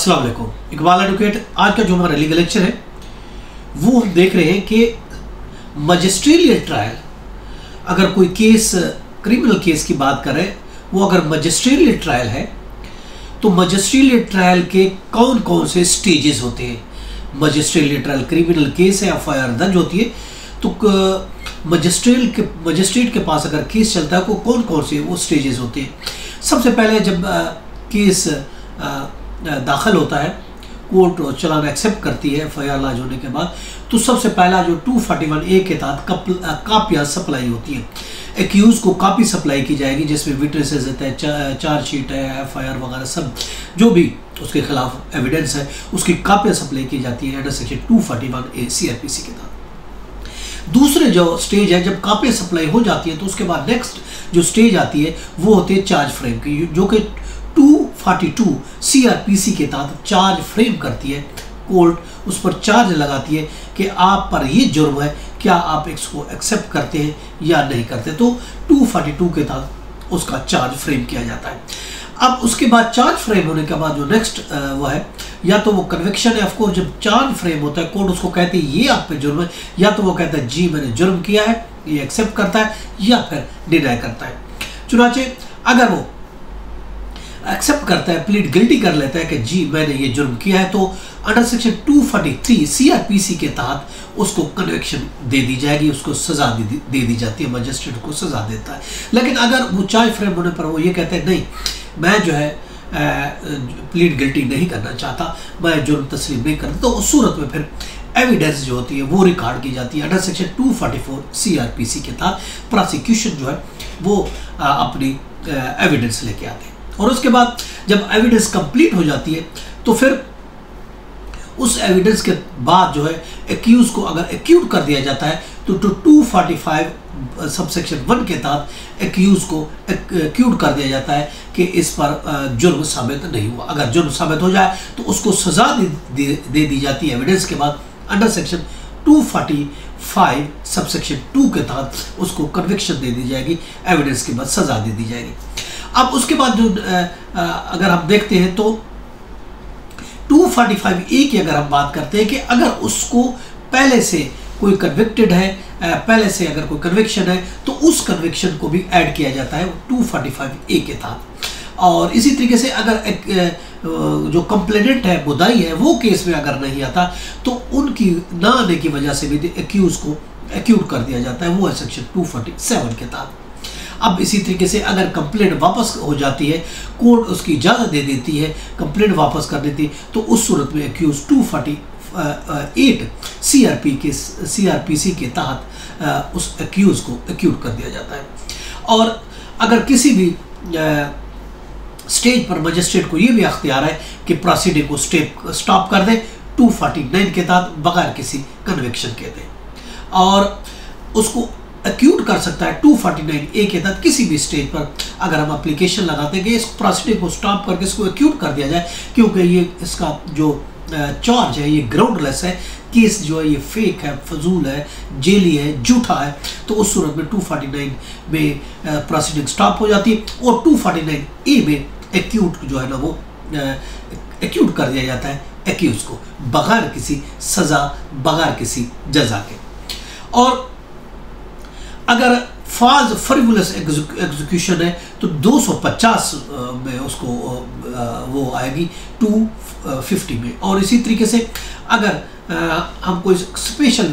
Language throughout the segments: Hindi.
अस्सलाम वालेकुम। इकबाल एडवोकेट। आज का जो हमारा लीगल लेक्चर है वो हम देख रहे हैं कि मजिस्ट्रियल ट्रायल, अगर कोई केस क्रिमिनल केस की बात करें, वो अगर मजिस्ट्रियल ट्रायल है तो मजिस्ट्रियल ट्रायल के कौन कौन से स्टेजेस होते हैं। मजिस्ट्रियल ट्रायल क्रिमिनल केस है, एफआईआर दर्ज होती है, तो मजिस्ट्रेट के पास अगर केस चलता है तो कौन कौन से वो स्टेजेस होते हैं। सबसे पहले जब केस दाखिल होता है, कोर्ट चलान एक्सेप्ट करती है एफआईआर लॉन्च होने के बाद, तो सबसे पहला जो 241A के तहत कापियाँ सप्लाई होती है। एक्यूज को कापी सप्लाई की जाएगी जिसमें विटनेसेस रहते हैं, चार्जशीट है, एफआईआर वगैरह सब जो भी उसके खिलाफ एविडेंस है उसकी कापियाँ सप्लाई की जाती है अंडर सेक्शन 241A CRPC के तहत। दूसरे जो स्टेज है, जब कापियाँ सप्लाई हो जाती है तो उसके बाद नेक्स्ट जो स्टेज आती है वो होती है चार्ज फ्रेम की, जो कि 242 CRPC के तहत चार्ज फ्रेम करती है। कोर्ट उस पर चार्ज लगाती है कि आप पर ये जुर्म है, क्या आप इसको एक्सेप्ट करते हैं या नहीं करते, तो 242 के तहत उसका चार्ज फ्रेम किया जाता है। अब उसके बाद चार्ज फ्रेम होने के बाद जो नेक्स्ट वो है, या तो वो कन्विक्शन है। ऑफकोर्स जब चार्ज फ्रेम होता है कोर्ट उसको कहती है ये आप पे जुर्म है, या तो वो कहता है जी मैंने जुर्म किया है, ये एक्सेप्ट करता है या फिर डिनाई करता है। चुनाचे अगर वो एक्सेप्ट करता है, प्लीड गिल्टी कर लेता है कि जी मैंने ये जुर्म किया है, तो अंडर सेक्शन 243 CRPC के तहत उसको कन्विक्शन दे दी जाएगी, उसको सजा दे दी जाती है, मजिस्ट्रेट को सजा देता है। लेकिन अगर वो चार्ज फ्रेम होने पर वो ये कहते हैं नहीं मैं जो है प्लीड गिल्टी नहीं करना चाहता, मैं जुर्म तस्लीम नहीं करता, तो उस सूरत में फिर एविडेंस जो होती है वो रिकॉर्ड की जाती है। अंडर सेक्शन 244 CRPC के तहत प्रोसिक्यूशन जो है वो अपनी एविडेंस लेके आते हैं। और उसके बाद जब एविडेंस कंप्लीट हो जाती है तो फिर उस एविडेंस के बाद जो है एक्यूज को अगर एक्यूट कर दिया जाता है तो 245 सबसेक्शन 1 के तहत एक्यूज को एक्यूट कर दिया जाता है कि इस पर जुर्म साबित नहीं हुआ। अगर जुर्म साबित हो जाए तो उसको सजा दे दी जाती है एविडेंस के बाद। अंडर सेक्शन 245 सबसेक्शन 2 के तहत उसको कन्विक्शन दे दी जाएगी, एविडेंस के बाद सजा दे दी जाएगी। अब उसके बाद जो अगर हम देखते हैं तो 245A की अगर हम बात करते हैं कि अगर उसको पहले से कोई कन्विक्टेड है, पहले से अगर कोई कन्विक्शन है तो उस कन्विक्शन को भी ऐड किया जाता है 245A के तहत। और इसी तरीके से अगर जो कंप्लेनेंट है, मुद्दाई है, वो केस में अगर नहीं आता तो उनकी ना आने की वजह से भी एक्यूज को एक्यूट कर दिया जाता है, वो है सेक्शन 247 के तहत। अब इसी तरीके से अगर कंप्लेंट वापस हो जाती है, कोर्ट उसकी इजाज़त दे देती है कंप्लेंट वापस कर देती, तो उस सूरत में एक्यूज 248 CRPC के तहत उस एक्यूज को एक्यूट कर दिया जाता है। और अगर किसी भी स्टेज पर मजिस्ट्रेट को ये भी अख्तियार है कि प्रोसीडिंग को स्टॉप कर दे 249 के तहत बगैर किसी कन्विक्शन के दे, और उसको एक्यूट कर सकता है 249A के तहत किसी भी स्टेज पर। अगर हम एप्लीकेशन लगाते हैं कि इस प्रोसीडिंग को स्टॉप करके इसको एक्यूट कर दिया जाए, क्योंकि ये इसका जो चार्ज है ये ग्राउंडलेस है, केस जो है ये फेक है, फजूल है, जेली है, झूठा है, तो उस सूरत में 249 में प्रोसीडिंग स्टॉप हो जाती है और 249A में एक्यूट जो है ना वो एक्यूट कर दिया जाता है एक्यूज को बगैर किसी सज़ा, बगैर किसी जजा के। और अगर फाज फ्रिवुलस एग्जीक्यूशन है तो 250 में उसको वो आएगी 250 में। और इसी तरीके से अगर हम कोई स्पेशल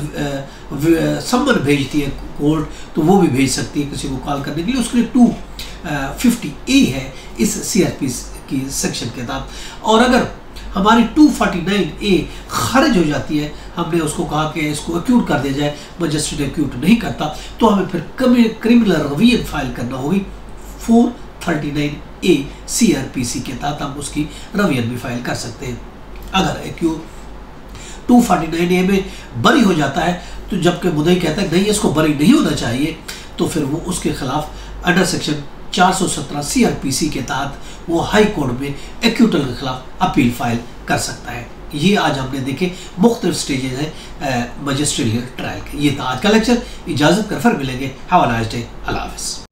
सम्मन भेजती है कोर्ट तो वो भी भेज सकती है किसी को कॉल करने के लिए, उसके लिए 250A है इस CRPC की सेक्शन के तहत। और अगर हमारी 249A खारिज हो जाती है, हमने उसको कहा कि इसको एक्यूट कर दिया जाए, मजिस्ट्रेट एक्यूट नहीं करता, तो हमें फिर क्रिमिनल रवियन फाइल करना होगी 439A CRPC के तहत हम उसकी रवियन भी फाइल कर सकते हैं। अगर एक्यूट 249A में बरी हो जाता है तो जबकि मुद्दई कहता है नहीं इसको बरी नहीं होना चाहिए, तो फिर वो उसके खिलाफ अंडर सेक्शन 417 CRPC के तहत वो हाई कोर्ट में एक्यूटल के खिलाफ अपील फाइल कर सकता है। ये आज हमने देखे मुख्तलिफ स्टेजेस हैं मजिस्ट्रियल ट्रायल के। ये था आज का लेक्चर। इजाज़त कर फिर मिलेंगे। Have a nice day. अल्लाह हाफ़िज़।